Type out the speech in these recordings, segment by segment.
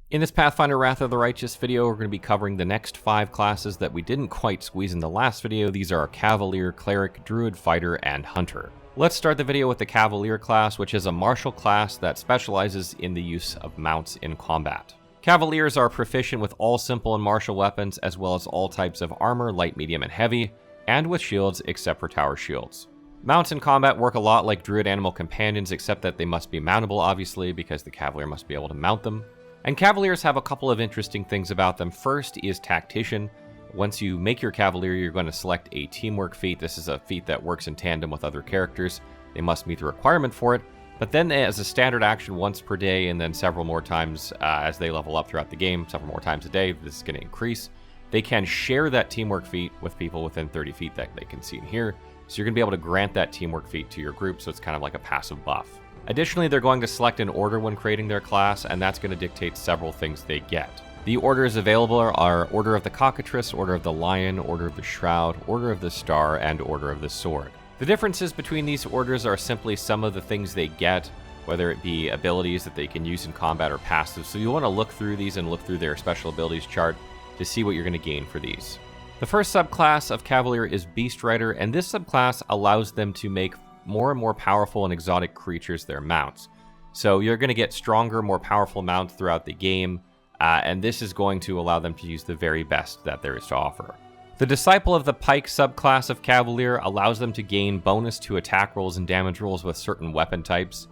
In this Pathfinder Wrath of the Righteous video, we're going to be covering the next 5 classes that we didn't quite squeeze in the last video. These are Cavalier, Cleric, Druid, Fighter, and Hunter. Let's start the video with the Cavalier class, which is a martial class that specializes in the use of mounts in combat. Cavaliers are proficient with all simple and martial weapons, as well as all types of armor, light, medium, and heavy, and with shields except for tower shields. Mounts in combat work a lot like Druid animal companions, except that they must be mountable, obviously, because the Cavalier must be able to mount them. And Cavaliers have a couple of interesting things about them. First is Tactician. Once you make your Cavalier, you're going to select a teamwork feat. This is a feat that works in tandem with other characters. They must meet the requirement for it. But then as a standard action once per day, and then several more times as they level up throughout the game, several more times a day, this is going to increase. They can share that teamwork feat with people within 30 feet that they can see in here. So you're going to be able to grant that teamwork feat to your group, so it's kind of like a passive buff. Additionally, they're going to select an order when creating their class, and that's going to dictate several things they get. The orders available are Order of the Cockatrice, Order of the Lion, Order of the Shroud, Order of the Star, and Order of the Sword. The differences between these orders are simply some of the things they get, whether it be abilities that they can use in combat or passive. So you want to look through these and look through their special abilities chart to see what you're going to gain for these. The first subclass of Cavalier is Beast Rider, and this subclass allows them to make more and more powerful and exotic creatures their mounts. So you're going to get stronger, more powerful mounts throughout the game, and this is going to allow them to use the very best that there is to offer. The Disciple of the Pike subclass of Cavalier allows them to gain bonus to attack rolls and damage rolls with certain weapon types,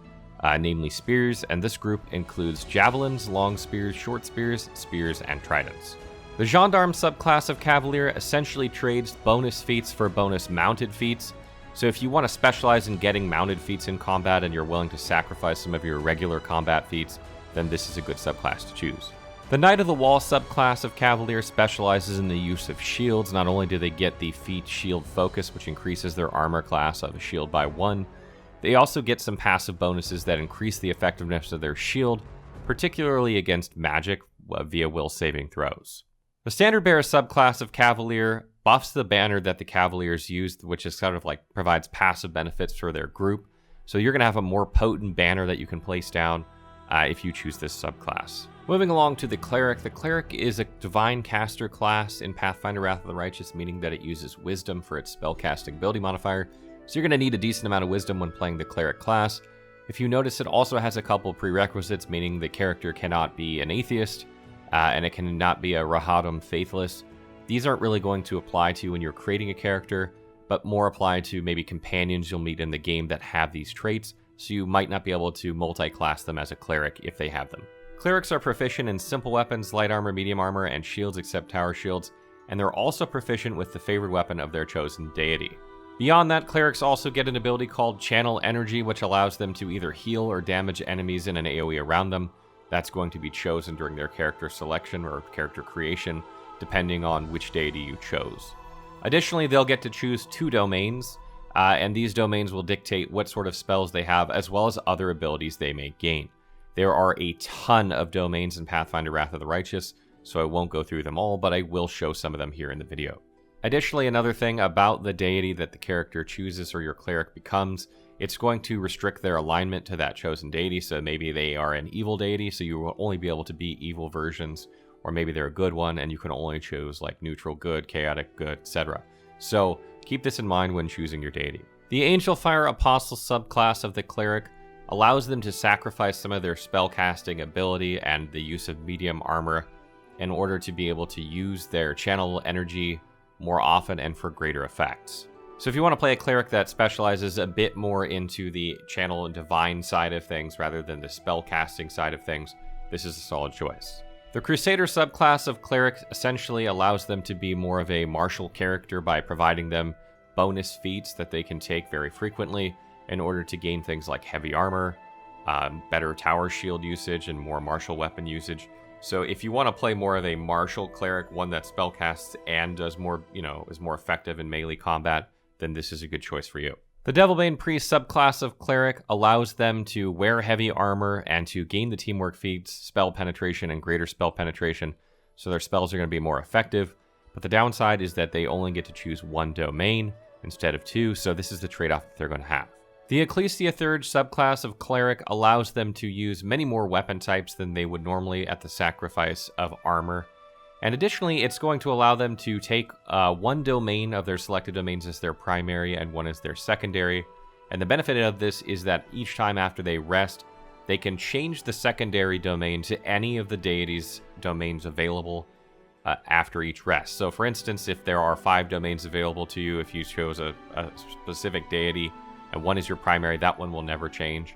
namely spears, and this group includes javelins, long spears, short spears, spears, and tridents. The Gendarme subclass of Cavalier essentially trades bonus feats for bonus mounted feats. So if you want to specialize in getting mounted feats in combat and you're willing to sacrifice some of your regular combat feats, then this is a good subclass to choose. The Knight of the Wall subclass of Cavalier specializes in the use of shields. Not only do they get the feat Shield Focus, which increases their armor class of a shield by 1, they also get some passive bonuses that increase the effectiveness of their shield, particularly against magic via will saving throws. The Standard Bearer subclass of Cavalier buffs the banner that the Cavaliers use, which is sort of like provides passive benefits for their group. So you're going to have a more potent banner that you can place down if you choose this subclass. Moving along to the Cleric. The Cleric is a divine caster class in Pathfinder Wrath of the Righteous, meaning that it uses Wisdom for its spellcasting ability modifier. So you're going to need a decent amount of Wisdom when playing the Cleric class. If you notice, it also has a couple prerequisites, meaning the character cannot be an atheist, and it cannot be a Rahadam Faithless. These aren't really going to apply to you when you're creating a character, but more apply to maybe companions you'll meet in the game that have these traits, so you might not be able to multi-class them as a cleric if they have them. Clerics are proficient in simple weapons, light armor, medium armor, and shields except tower shields, and they're also proficient with the favored weapon of their chosen deity. Beyond that, clerics also get an ability called Channel Energy, which allows them to either heal or damage enemies in an AoE around them. That's going to be chosen during their character selection or character creation, depending on which deity you chose. Additionally, they'll get to choose 2 domains, and these domains will dictate what sort of spells they have, as well as other abilities they may gain. There are a ton of domains in Pathfinder Wrath of the Righteous, so I won't go through them all, but I will show some of them here in the video. Additionally, another thing about the deity that the character chooses or your cleric becomes, it's going to restrict their alignment to that chosen deity, so maybe they are an evil deity, so you will only be able to be evil versions, or maybe they're a good one, and you can only choose like neutral good, chaotic good, etc. So keep this in mind when choosing your deity. The Angelfire Apostle subclass of the Cleric allows them to sacrifice some of their spellcasting ability and the use of medium armor in order to be able to use their channel energy more often and for greater effects. So if you want to play a cleric that specializes a bit more into the channel and divine side of things rather than the spellcasting side of things, this is a solid choice. The Crusader subclass of cleric essentially allows them to be more of a martial character by providing them bonus feats that they can take very frequently in order to gain things like heavy armor, better tower shield usage, and more martial weapon usage. So if you want to play more of a martial cleric, one that spellcasts and does more, is more effective in melee combat, then this is a good choice for you. The Devilbane Priest subclass of Cleric allows them to wear heavy armor and to gain the teamwork feats, spell penetration, and greater spell penetration, so their spells are going to be more effective, but the downside is that they only get to choose 1 domain instead of 2, so this is the trade-off that they're going to have. The Ecclesitheurge subclass of Cleric allows them to use many more weapon types than they would normally at the sacrifice of armor. And additionally, it's going to allow them to take one domain of their selected domains as their primary and one as their secondary. And the benefit of this is that each time after they rest, they can change the secondary domain to any of the deities' domains available after each rest. So for instance, if there are 5 domains available to you, if you chose a specific deity, and one is your primary, that one will never change.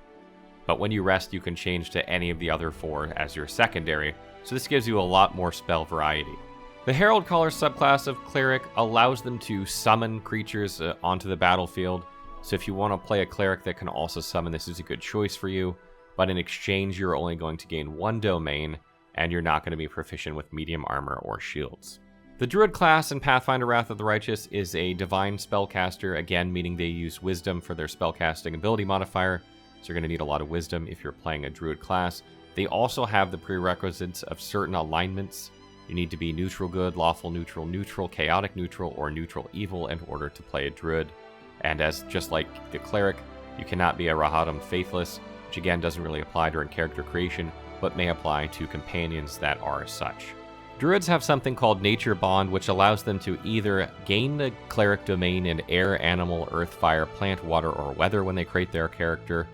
But when you rest, you can change to any of the other 4 as your secondary, so this gives you a lot more spell variety. The Herald Caller subclass of Cleric allows them to summon creatures onto the battlefield, so if you want to play a Cleric that can also summon, this is a good choice for you, but in exchange you're only going to gain 1 domain, and you're not going to be proficient with medium armor or shields. The Druid class in Pathfinder Wrath of the Righteous is a divine spellcaster, again meaning they use wisdom for their spellcasting ability modifier, so you're going to need a lot of wisdom if you're playing a Druid class. They also have the prerequisites of certain alignments. You need to be neutral good, lawful neutral, neutral, chaotic neutral, or neutral evil in order to play a Druid. And as just like the Cleric, you cannot be a Rahadam Faithless, which again doesn't really apply during character creation, but may apply to companions that are such. Druids have something called Nature Bond, which allows them to either gain the Cleric domain in air, animal, earth, fire, plant, water, or weather when they create their character,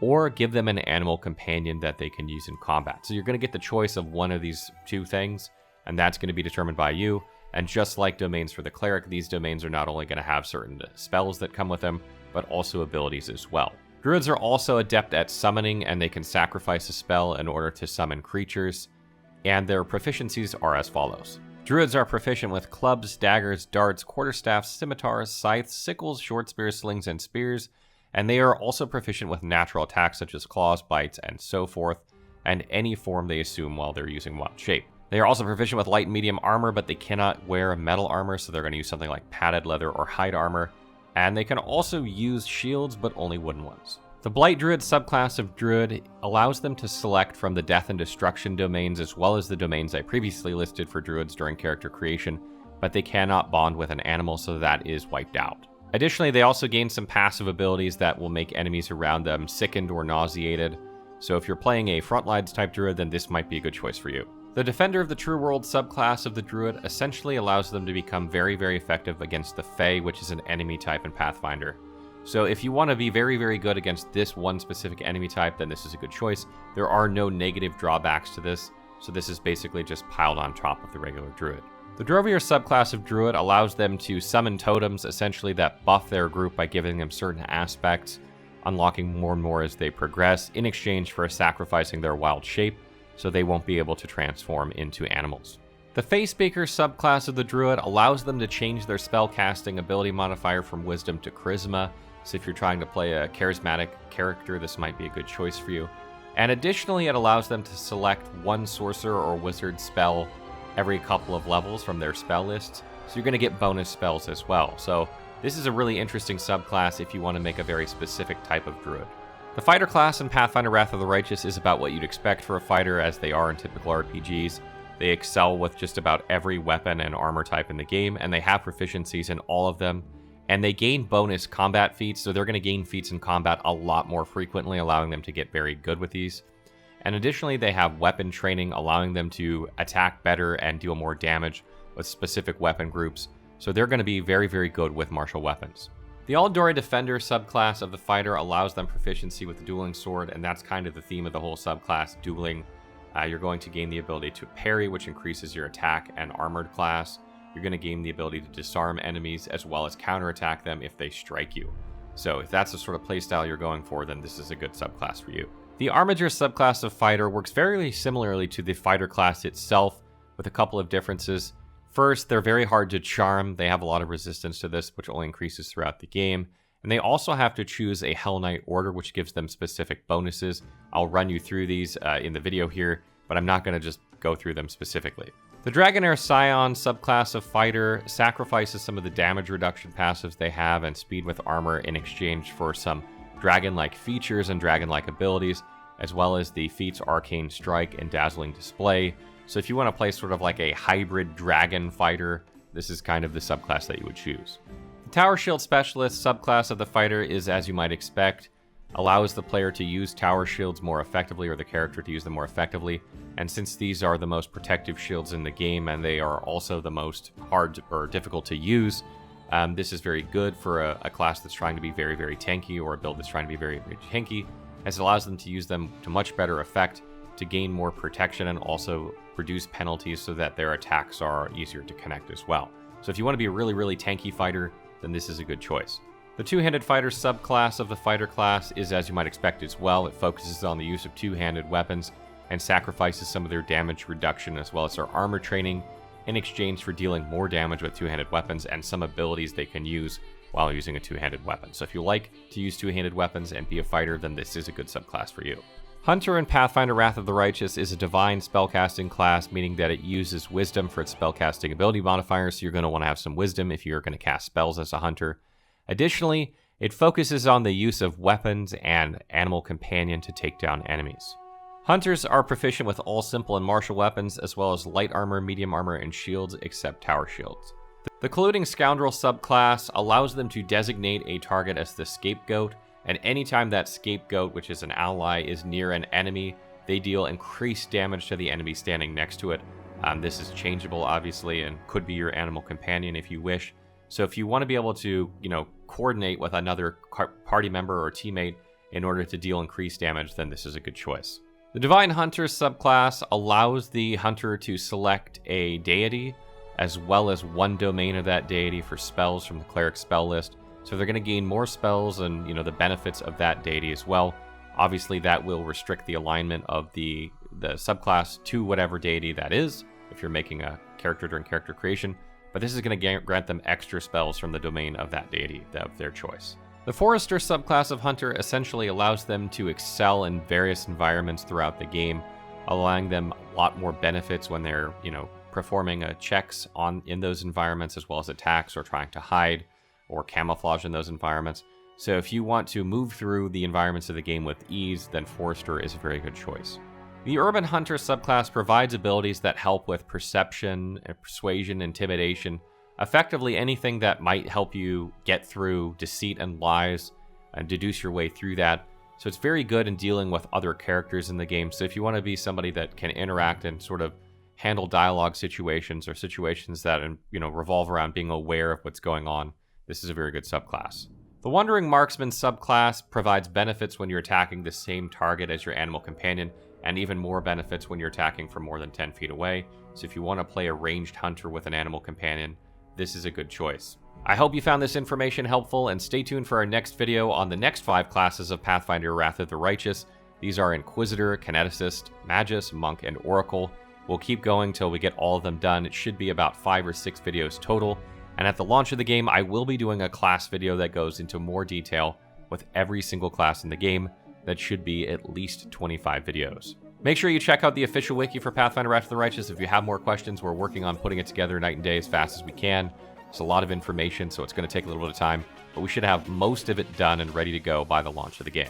or give them an animal companion that they can use in combat. So you're going to get the choice of one of these 2 things, and that's going to be determined by you. And just like domains for the Cleric, these domains are not only going to have certain spells that come with them, but also abilities as well. Druids are also adept at summoning, and they can sacrifice a spell in order to summon creatures, and their proficiencies are as follows. Druids are proficient with clubs, daggers, darts, quarterstaffs, scimitars, scythes, sickles, short spears, slings, and spears, and they are also proficient with natural attacks such as claws, bites, and so forth, and any form they assume while they're using wild shape. They are also proficient with light and medium armor, but they cannot wear metal armor, so they're going to use something like padded leather or hide armor, and they can also use shields, but only wooden ones. The Blight Druid subclass of Druid allows them to select from the Death and Destruction domains as well as the domains I previously listed for Druids during character creation, but they cannot bond with an animal, so that is wiped out. Additionally, they also gain some passive abilities that will make enemies around them sickened or nauseated, so if you're playing a Frontlines type Druid, then this might be a good choice for you. The Defender of the True World subclass of the Druid essentially allows them to become very, very effective against the Fey, which is an enemy type in Pathfinder. So if you want to be very, very good against this one specific enemy type, then this is a good choice. There are no negative drawbacks to this, so this is basically just piled on top of the regular Druid. The Drovier subclass of Druid allows them to summon totems, essentially that buff their group by giving them certain aspects, unlocking more and more as they progress, in exchange for sacrificing their wild shape, so they won't be able to transform into animals. The Feyspeaker subclass of the Druid allows them to change their spellcasting ability modifier from Wisdom to Charisma, so if you're trying to play a charismatic character, this might be a good choice for you. And additionally, it allows them to select one sorcerer or wizard spell every couple of levels from their spell list, so you're going to get bonus spells as well. So this is a really interesting subclass if you want to make a very specific type of Druid. The fighter class in Pathfinder Wrath of the Righteous is about what you'd expect for a fighter, as they are in typical RPGs. They excel with just about every weapon and armor type in the game, and they have proficiencies in all of them. And they gain bonus combat feats, so they're going to gain feats in combat a lot more frequently, allowing them to get very good with these. And additionally, they have weapon training, allowing them to attack better and deal more damage with specific weapon groups, so they're going to be very, very good with martial weapons. The Aldori Defender subclass of the fighter allows them proficiency with the dueling sword, and that's kind of the theme of the whole subclass, dueling. You're going to gain the ability to parry, which increases your attack and armored class. You're going to gain the ability to disarm enemies as well as counterattack them if they strike you. So if that's the sort of playstyle you're going for, then this is a good subclass for you. The Armiger subclass of fighter works very similarly to the fighter class itself, with a couple of differences. First, they're very hard to charm. They have a lot of resistance to this, which only increases throughout the game. And they also have to choose a Hell Knight order, which gives them specific bonuses. I'll run you through these in the video here, but I'm not going to just go through them specifically. The Dragonheir Scion subclass of fighter sacrifices some of the damage reduction passives they have and speed with armor in exchange for some dragon-like features and dragon-like abilities, as well as the feats Arcane Strike and Dazzling Display. So if you want to play sort of like a hybrid dragon fighter, this is kind of the subclass that you would choose. The Tower Shield Specialist subclass of the fighter is, as you might expect, allows the player to use tower shields more effectively, or the character to use them more effectively. And since these are the most protective shields in the game, and they are also the most hard or difficult to use, this is very good for a class that's trying to be very, very tanky, or a build that's trying to be very, very tanky, as it allows them to use them to much better effect, to gain more protection, and also reduce penalties so that their attacks are easier to connect as well. So if you want to be a really, really tanky fighter, then this is a good choice. The Two-Handed Fighter subclass of the fighter class is, as you might expect as well. It focuses on the use of two-handed weapons and sacrifices some of their damage reduction as well as their armor training in exchange for dealing more damage with two-handed weapons and some abilities they can use while using a two-handed weapon. So if you like to use two-handed weapons and be a fighter, then this is a good subclass for you. Hunter in Pathfinder Wrath of the Righteous is a divine spellcasting class, meaning that it uses wisdom for its spellcasting ability modifier, so you're going to want to have some wisdom if you're going to cast spells as a hunter. Additionally, it focuses on the use of weapons and animal companion to take down enemies. Hunters are proficient with all simple and martial weapons, as well as light armor, medium armor, and shields, except tower shields. The Colluding Scoundrel subclass allows them to designate a target as the scapegoat, and anytime that scapegoat, which is an ally, is near an enemy, they deal increased damage to the enemy standing next to it. This is changeable, obviously, and could be your animal companion if you wish. So if you want to be able to, coordinate with another party member or teammate in order to deal increased damage, then this is a good choice. The Divine Hunter subclass allows the hunter to select a deity, as well as one domain of that deity for spells from the Cleric spell list. So they're going to gain more spells and, the benefits of that deity as well. Obviously, that will restrict the alignment of the subclass to whatever deity that is, if you're making a character during character creation. But this is going to grant them extra spells from the domain of that deity of their choice. The Forester subclass of Hunter essentially allows them to excel in various environments throughout the game, allowing them a lot more benefits when they're, performing checks in those environments, as well as attacks or trying to hide or camouflage in those environments. So if you want to move through the environments of the game with ease, then Forester is a very good choice. The Urban Hunter subclass provides abilities that help with perception, persuasion, intimidation, effectively anything that might help you get through deceit and lies and deduce your way through that. So it's very good in dealing with other characters in the game. So if you want to be somebody that can interact and sort of handle dialogue situations or situations that revolve around being aware of what's going on, this is a very good subclass. The Wandering Marksman subclass provides benefits when you're attacking the same target as your animal companion, and even more benefits when you're attacking from more than 10 feet away. So if you want to play a ranged hunter with an animal companion, this is a good choice. I hope you found this information helpful, and stay tuned for our next video on the next 5 classes of Pathfinder Wrath of the Righteous. These are Inquisitor, Kineticist, Magus, Monk, and Oracle. We'll keep going till we get all of them done. It should be about 5 or 6 videos total. And at the launch of the game, I will be doing a class video that goes into more detail with every single class in the game. That should be at least 25 videos. Make sure you check out the official wiki for Pathfinder Wrath of the Righteous. If you have more questions, we're working on putting it together night and day as fast as we can. It's a lot of information, so it's going to take a little bit of time, but we should have most of it done and ready to go by the launch of the game.